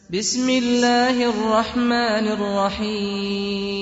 بسم اللہ الرحمن الرحیم۔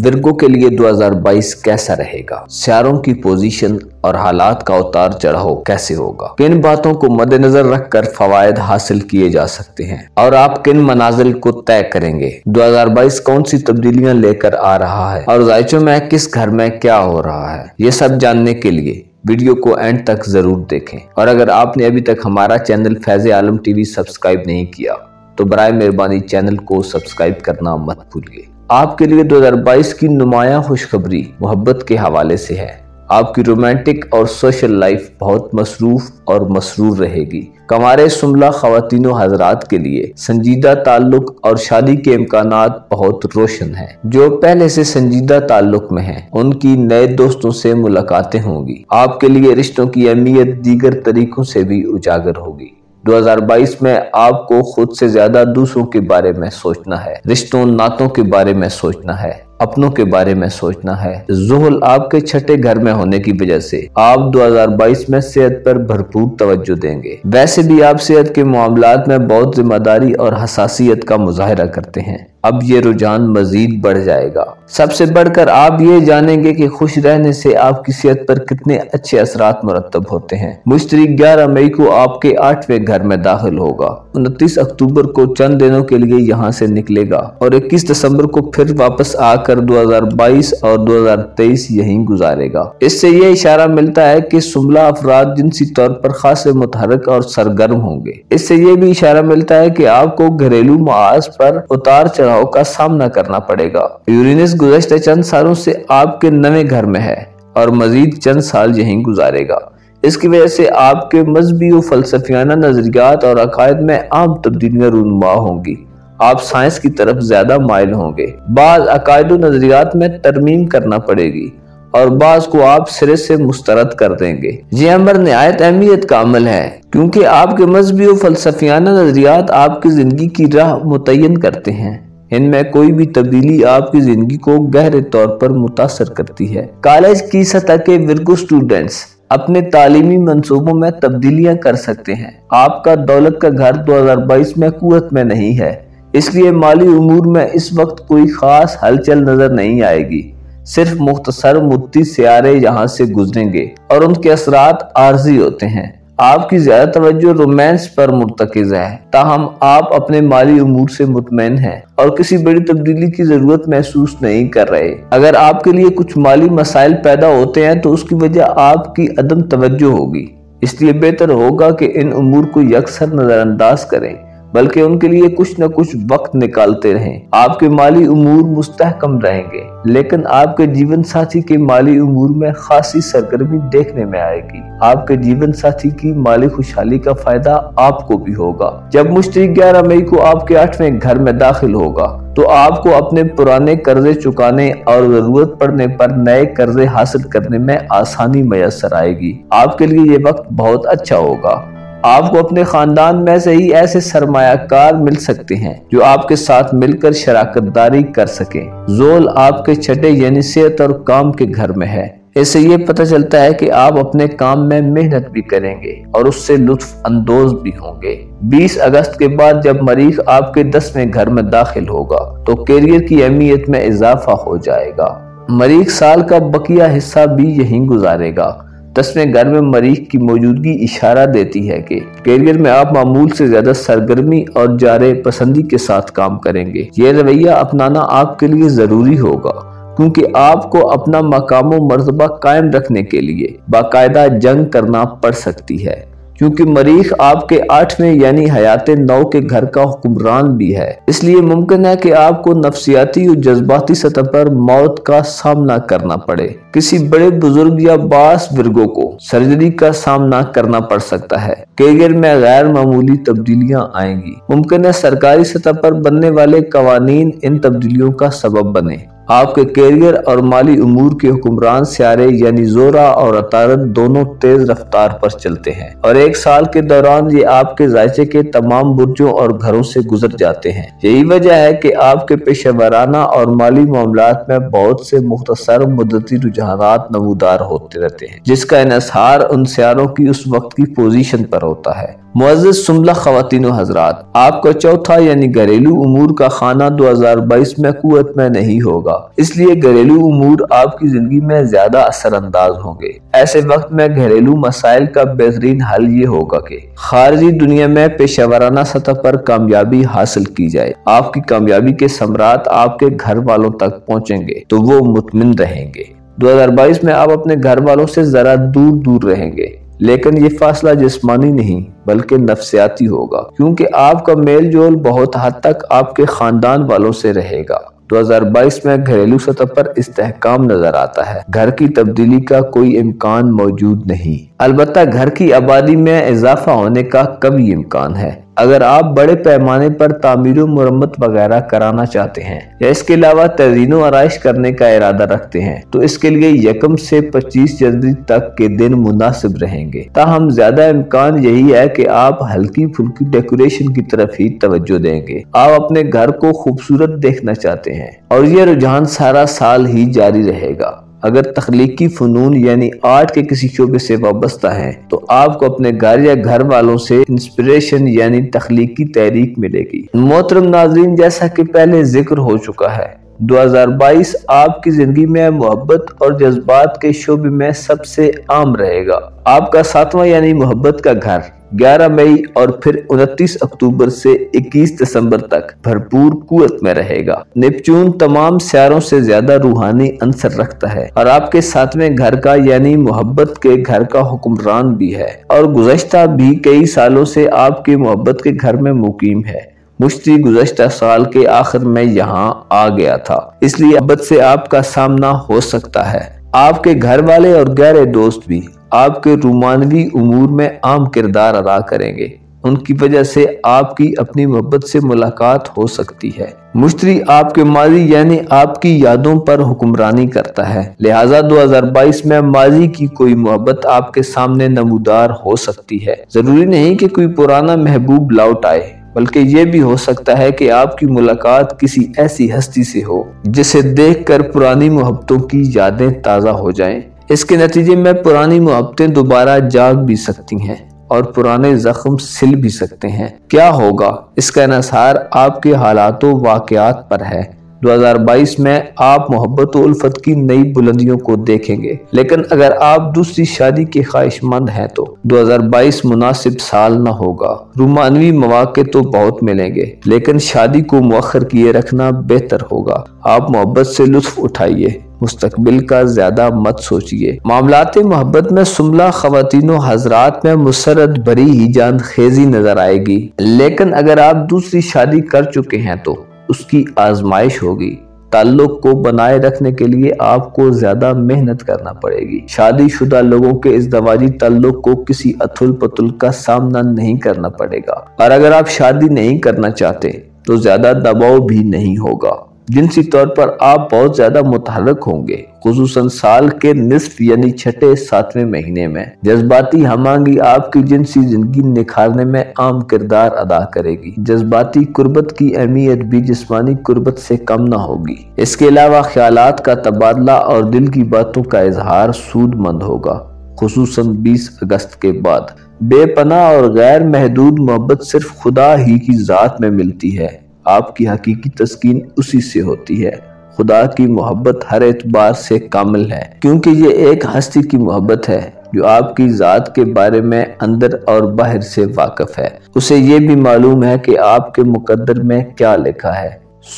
ورگو کے لیے 2022 کیسا رہے گا؟ سیاروں کی پوزیشن اور حالات کا اتار چڑھاؤ کیسے ہوگا؟ کن باتوں کو مد نظر رکھ کر فوائد حاصل کیے جا سکتے ہیں اور آپ کن منازل کو طے کریں گے؟ 2022 کون سی تبدیلیاں لے کر آ رہا ہے اور ذائچوں میں کس گھر میں کیا ہو رہا ہے؟ یہ سب جاننے کے لیے ویڈیو کو اینڈ تک ضرور دیکھیں، اور اگر آپ نے ابھی تک ہمارا چینل فیض عالم ٹی وی سبسکرائب نہیں کیا تو برائے مہربانی چینل کو سبسکرائب کرنا مت بھولیے۔ آپ کے لیے 2022 کی نمایاں خوشخبری محبت کے حوالے سے ہے۔ آپ کی رومانٹک اور سوشل لائف بہت مصروف اور مسرور رہے گی۔ کنوارے سنبلہ خواتین و حضرات کے لیے سنجیدہ تعلق اور شادی کے امکانات بہت روشن ہیں۔ جو پہلے سے سنجیدہ تعلق میں ہیں ان کی نئے دوستوں سے ملاقاتیں ہوں گی۔ آپ کے لیے رشتوں کی اہمیت دیگر طریقوں سے بھی اجاگر ہوگی۔ 2022 میں آپ کو خود سے زیادہ دوسروں کے بارے میں سوچنا ہے، رشتوں ناتوں کے بارے میں سوچنا ہے، اپنوں کے بارے میں سوچنا ہے۔ زحل آپ کے چھٹے گھر میں ہونے کی وجہ سے آپ 2022 میں صحت پر بھرپور توجہ دیں گے۔ ویسے بھی آپ صحت کے معاملات میں بہت ذمہ داری اور حساسیت کا مظاہرہ کرتے ہیں، اب یہ رجحان مزید بڑھ جائے گا۔ سب سے بڑھ کر آپ یہ جانیں گے کہ خوش رہنے سے آپ کی صحت پر کتنے اچھے اثرات مرتب ہوتے ہیں۔ مشتری 11 مئی کو آپ کے 8ویں گھر میں داخل ہوگا، 29 اکتوبر کو چند دنوں کے لیے یہاں سے نکلے گا اور 21 دسمبر کو پھر واپس آ کر 2022 اور 2023 یہیں گزارے گا۔ اس سے یہ اشارہ ملتا ہے کہ سنبلہ افراد جنسی طور پر خاصے متحرک اور سرگرم ہوں گے۔ اس سے یہ بھی اشارہ ملتا ہے کہ آپ کو گھریلو معاش پر اتار چڑھاؤ کا سامنا کرنا پڑے گا۔ یورینس گزشتہ چند سالوں سے آپ کے 9ویں گھر میں ہے اور مزید چند سال یہیں گزارے گا۔ اس کی وجہ سے آپ کے مذہبی و فلسفیانہ نظریات اور عقائد میں عام تبدیلیاں رونما ہوں گی۔ آپ سائنس کی طرف زیادہ مائل ہوں گے۔ بعض عقائد و نظریات میں ترمیم کرنا پڑے گی اور بعض کو آپ سرے سے مسترد کر دیں گے۔ یہ امر نہایت اہمیت کا عمل ہے کیونکہ آپ کے مذہبی و فلسفیانہ نظریات آپ کی زندگی کی راہ متعین کرتے ہیں۔ ان میں کوئی بھی تبدیلی آپ کی زندگی کو گہرے طور پر متاثر کرتی ہے۔ کالج کی سطح کے ورگو سٹوڈنٹس اپنے تعلیمی منصوبوں میں تبدیلیاں کر سکتے ہیں۔ آپ کا دولت کا گھر 2022 میں قوت میں نہیں ہے، اس لیے مالی امور میں اس وقت کوئی خاص ہلچل نظر نہیں آئے گی۔ صرف مختصر مدتی سیارے یہاں سے گزریں گے اور ان کے اثرات عارضی ہوتے ہیں۔ آپ کی زیادہ توجہ رومانس پر مرتکز ہے، تاہم آپ اپنے مالی امور سے مطمئن ہیں اور کسی بڑی تبدیلی کی ضرورت محسوس نہیں کر رہے۔ اگر آپ کے لیے کچھ مالی مسائل پیدا ہوتے ہیں تو اس کی وجہ آپ کی عدم توجہ ہوگی، اس لیے بہتر ہوگا کہ ان امور کو یکسر نظر انداز کریں بلکہ ان کے لیے کچھ نہ کچھ وقت نکالتے رہیں۔ آپ کے مالی امور مستحکم رہیں گے لیکن آپ کے جیون ساتھی کے مالی امور میں خاصی سرگرمی دیکھنے میں آئے گی۔ آپ کے جیون ساتھی کی مالی خوشحالی کا فائدہ آپ کو بھی ہوگا۔ جب مشتری 11 مئی کو آپ کے 8ویں گھر میں داخل ہوگا تو آپ کو اپنے پرانے قرضے چکانے اور ضرورت پڑنے پر نئے قرضے حاصل کرنے میں آسانی میسر آئے گی۔ آپ کے لیے یہ وقت بہت اچھا ہوگا۔ آپ کو اپنے خاندان میں سے ہی ایسے سرمایہ کار مل سکتے ہیں جو آپ کے ساتھ مل کر شراکت داری کر سکیں۔ زحل آپ کے چھٹے یعنی صحت اور کام کے گھر میں ہے۔ اس سے یہ پتہ چلتا ہے کہ آپ اپنے کام میں محنت بھی کریں گے اور اس سے لطف اندوز بھی ہوں گے۔ 20 اگست کے بعد جب مریخ آپ کے 10ویں گھر میں داخل ہوگا تو کیریئر کی اہمیت میں اضافہ ہو جائے گا۔ مریخ سال کا بقیہ حصہ بھی یہیں گزارے گا۔ 10ویں گھر میں مریخ کی موجودگی اشارہ دیتی ہے کہ کیریئر میں آپ معمول سے زیادہ سرگرمی اور جارے پسندی کے ساتھ کام کریں گے۔ یہ رویہ اپنانا آپ کے لیے ضروری ہوگا کیونکہ آپ کو اپنا مقام و مرتبہ قائم رکھنے کے لیے باقاعدہ جنگ کرنا پڑ سکتی ہے، کیونکہ مریخ آپ کے 8ویں یعنی حیات نو کے گھر کا حکمران بھی ہے۔ اس لیے ممکن ہے کہ آپ کو نفسیاتی اور جذباتی سطح پر موت کا سامنا کرنا پڑے۔ کسی بڑے بزرگ یا باس ورگو کو سرجری کا سامنا کرنا پڑ سکتا ہے۔ کیریئر میں غیر معمولی تبدیلیاں آئیں گی۔ ممکن ہے سرکاری سطح پر بننے والے قوانین ان تبدیلیوں کا سبب بنے۔ آپ کے کیریئر اور مالی امور کے حکمران سیارے یعنی زورا اور عطارد دونوں تیز رفتار پر چلتے ہیں اور ایک سال کے دوران یہ آپ کے ذائچے کے تمام برجوں اور گھروں سے گزر جاتے ہیں۔ یہی وجہ ہے کہ آپ کے پیشہ ورانہ اور مالی معاملات میں بہت سے مختصر مدتی رجحانات نمودار ہوتے رہتے ہیں، جس کا انحصار ان سیاروں کی اس وقت کی پوزیشن پر ہوتا ہے۔ معزز سملہ خواتین و حضرات، آپ کا چوتھا یعنی گھریلو امور کا خانہ 2022 میں قوت میں نہیں ہوگا، اس لیے گھریلو امور آپ کی زندگی میں زیادہ اثر انداز ہوں گے۔ ایسے وقت میں گھریلو مسائل کا بہترین حل یہ ہوگا کہ خارجی دنیا میں پیشہ ورانہ سطح پر کامیابی حاصل کی جائے۔ آپ کی کامیابی کے ثمرات آپ کے گھر والوں تک پہنچیں گے تو وہ مطمئن رہیں گے۔ 2022 میں آپ اپنے گھر والوں سے ذرا دور رہیں گے، لیکن یہ فاصلہ جسمانی نہیں بلکہ نفسیاتی ہوگا، کیونکہ آپ کا میل جول بہت حد تک آپ کے خاندان والوں سے رہے گا۔ 2022 میں گھریلو سطح پر استحکام نظر آتا ہے، گھر کی تبدیلی کا کوئی امکان موجود نہیں، البتہ گھر کی آبادی میں اضافہ ہونے کا کبھی امکان ہے۔ اگر آپ بڑے پیمانے پر تعمیر و مرمت وغیرہ کرانا چاہتے ہیں یا اس کے علاوہ تزئین و آرائش کرنے کا ارادہ رکھتے ہیں تو اس کے لیے 1 سے 25 جنوری تک کے دن مناسب رہیں گے۔ تاہم زیادہ امکان یہی ہے کہ آپ ہلکی پھلکی ڈیکوریشن کی طرف ہی توجہ دیں گے۔ آپ اپنے گھر کو خوبصورت دیکھنا چاہتے ہیں اور یہ رجحان سارا سال ہی جاری رہے گا۔ اگر تخلیقی فنون یعنی آرٹ کے کسی شعبے سے وابستہ ہیں تو آپ کو اپنے گھر یا گھر والوں سے انسپریشن یعنی تخلیقی تحریک ملے گی۔ محترم ناظرین، جیسا کہ پہلے ذکر ہو چکا ہے، 2022 آپ کی زندگی میں محبت اور جذبات کے شعبے میں سب سے عام رہے گا۔ آپ کا 7واں یعنی محبت کا گھر 11 مئی اور پھر 29 اکتوبر سے 21 دسمبر تک بھرپور قوت میں رہے گا۔ نیپچون تمام سیاروں سے زیادہ روحانی عنصر رکھتا ہے اور آپ کے 7ویں گھر کا یعنی محبت کے گھر کا حکمران بھی ہے اور گزشتہ بھی کئی سالوں سے آپ کے محبت کے گھر میں مقیم ہے۔ مشتری گزشتہ سال کے آخر میں یہاں آ گیا تھا، اس لیے محبت سے آپ کا سامنا ہو سکتا ہے۔ آپ کے گھر والے اور گہرے دوست بھی آپ کے رومانوی امور میں اہم کردار ادا کریں گے، ان کی وجہ سے آپ کی اپنی محبت سے ملاقات ہو سکتی ہے۔ مشتری آپ کے ماضی یعنی آپ کی یادوں پر حکمرانی کرتا ہے، لہٰذا 2022 میں ماضی کی کوئی محبت آپ کے سامنے نمودار ہو سکتی ہے۔ ضروری نہیں کہ کوئی پرانا محبوب لوٹ آئے، بلکہ یہ بھی ہو سکتا ہے کہ آپ کی ملاقات کسی ایسی ہستی سے ہو جسے دیکھ کر پرانی محبتوں کی یادیں تازہ ہو جائیں۔ اس کے نتیجے میں پرانی محبتیں دوبارہ جاگ بھی سکتی ہیں اور پرانے زخم سل بھی سکتے ہیں۔ کیا ہوگا؟ اس کا انحصار آپ کے حالات و واقعات پر ہے۔ 2022 میں آپ محبت و الفت کی نئی بلندیوں کو دیکھیں گے، لیکن اگر آپ دوسری شادی کے خواہش مند ہیں تو 2022 مناسب سال نہ ہوگا۔ رومانوی مواقع تو بہت ملیں گے، لیکن شادی کو مؤخر کیے رکھنا بہتر ہوگا۔ آپ محبت سے لطف اٹھائیے، مستقبل کا زیادہ مت سوچئے۔ معاملات محبت میں سملہ خواتین و حضرات میں مسرت بھری ہی جان خیزی نظر آئے گی، لیکن اگر آپ دوسری شادی کر چکے ہیں تو اس کی آزمائش ہوگی۔ تعلق کو بنائے رکھنے کے لیے آپ کو زیادہ محنت کرنا پڑے گی۔ شادی شدہ لوگوں کے ازدواجی تعلق کو کسی اتھل پتھل کا سامنا نہیں کرنا پڑے گا، اور اگر آپ شادی نہیں کرنا چاہتے تو زیادہ دباؤ بھی نہیں ہوگا۔ جنسی طور پر آپ بہت زیادہ متحرک ہوں گے، خصوصاً سال کے نصف یعنی چھٹے 7ویں مہینے میں۔ جذباتی ہم آہنگی آپ کی جنسی زندگی نکھارنے میں اہم کردار ادا کرے گی۔ جذباتی قربت کی اہمیت بھی جسمانی قربت سے کم نہ ہوگی۔ اس کے علاوہ خیالات کا تبادلہ اور دل کی باتوں کا اظہار سود مند ہوگا، خصوصاً 20 اگست کے بعد۔ بے پناہ اور غیر محدود محبت صرف خدا ہی کی ذات میں ملتی ہے۔ آپ کی حقیقی تسکین اسی سے ہوتی ہے۔ خدا کی محبت ہر اعتبار سے کامل ہے، کیونکہ یہ ایک ہستی کی محبت ہے جو آپ کی ذات کے بارے میں اندر اور باہر سے واقف ہے۔ اسے یہ بھی معلوم ہے کہ آپ کے مقدر میں کیا لکھا ہے۔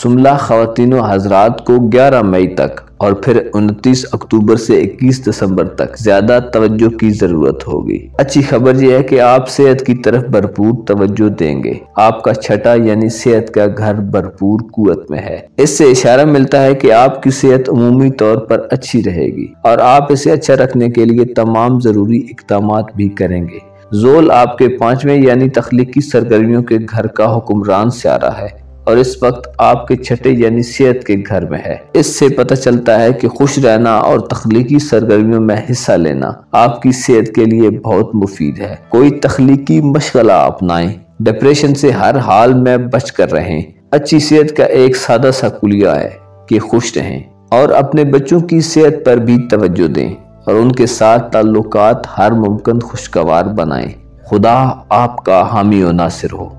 سملہ خواتین و حضرات کو 11 مئی تک اور پھر 29 اکتوبر سے 21 دسمبر تک زیادہ توجہ کی ضرورت ہوگی۔ اچھی خبر یہ ہے کہ آپ صحت کی طرف بھرپور توجہ دیں گے۔ آپ کا چھٹا یعنی صحت کا گھر بھرپور قوت میں ہے۔ اس سے اشارہ ملتا ہے کہ آپ کی صحت عمومی طور پر اچھی رہے گی اور آپ اسے اچھا رکھنے کے لیے تمام ضروری اقدامات بھی کریں گے۔ زول آپ کے 5ویں یعنی تخلیقی سرگرمیوں کے گھر کا حکمران سیارہ ہے اور اس وقت آپ کے چھٹے یعنی صحت کے گھر میں ہے۔ اس سے پتہ چلتا ہے کہ خوش رہنا اور تخلیقی سرگرمیوں میں حصہ لینا آپ کی صحت کے لیے بہت مفید ہے۔ کوئی تخلیقی مشغلہ اپنائیں، ڈپریشن سے ہر حال میں بچ کر رہیں۔ اچھی صحت کا ایک سادہ سا کلیہ ہے کہ خوش رہیں اور اپنے بچوں کی صحت پر بھی توجہ دیں اور ان کے ساتھ تعلقات ہر ممکن خوشگوار بنائیں۔ خدا آپ کا حامی و ناصر ہو۔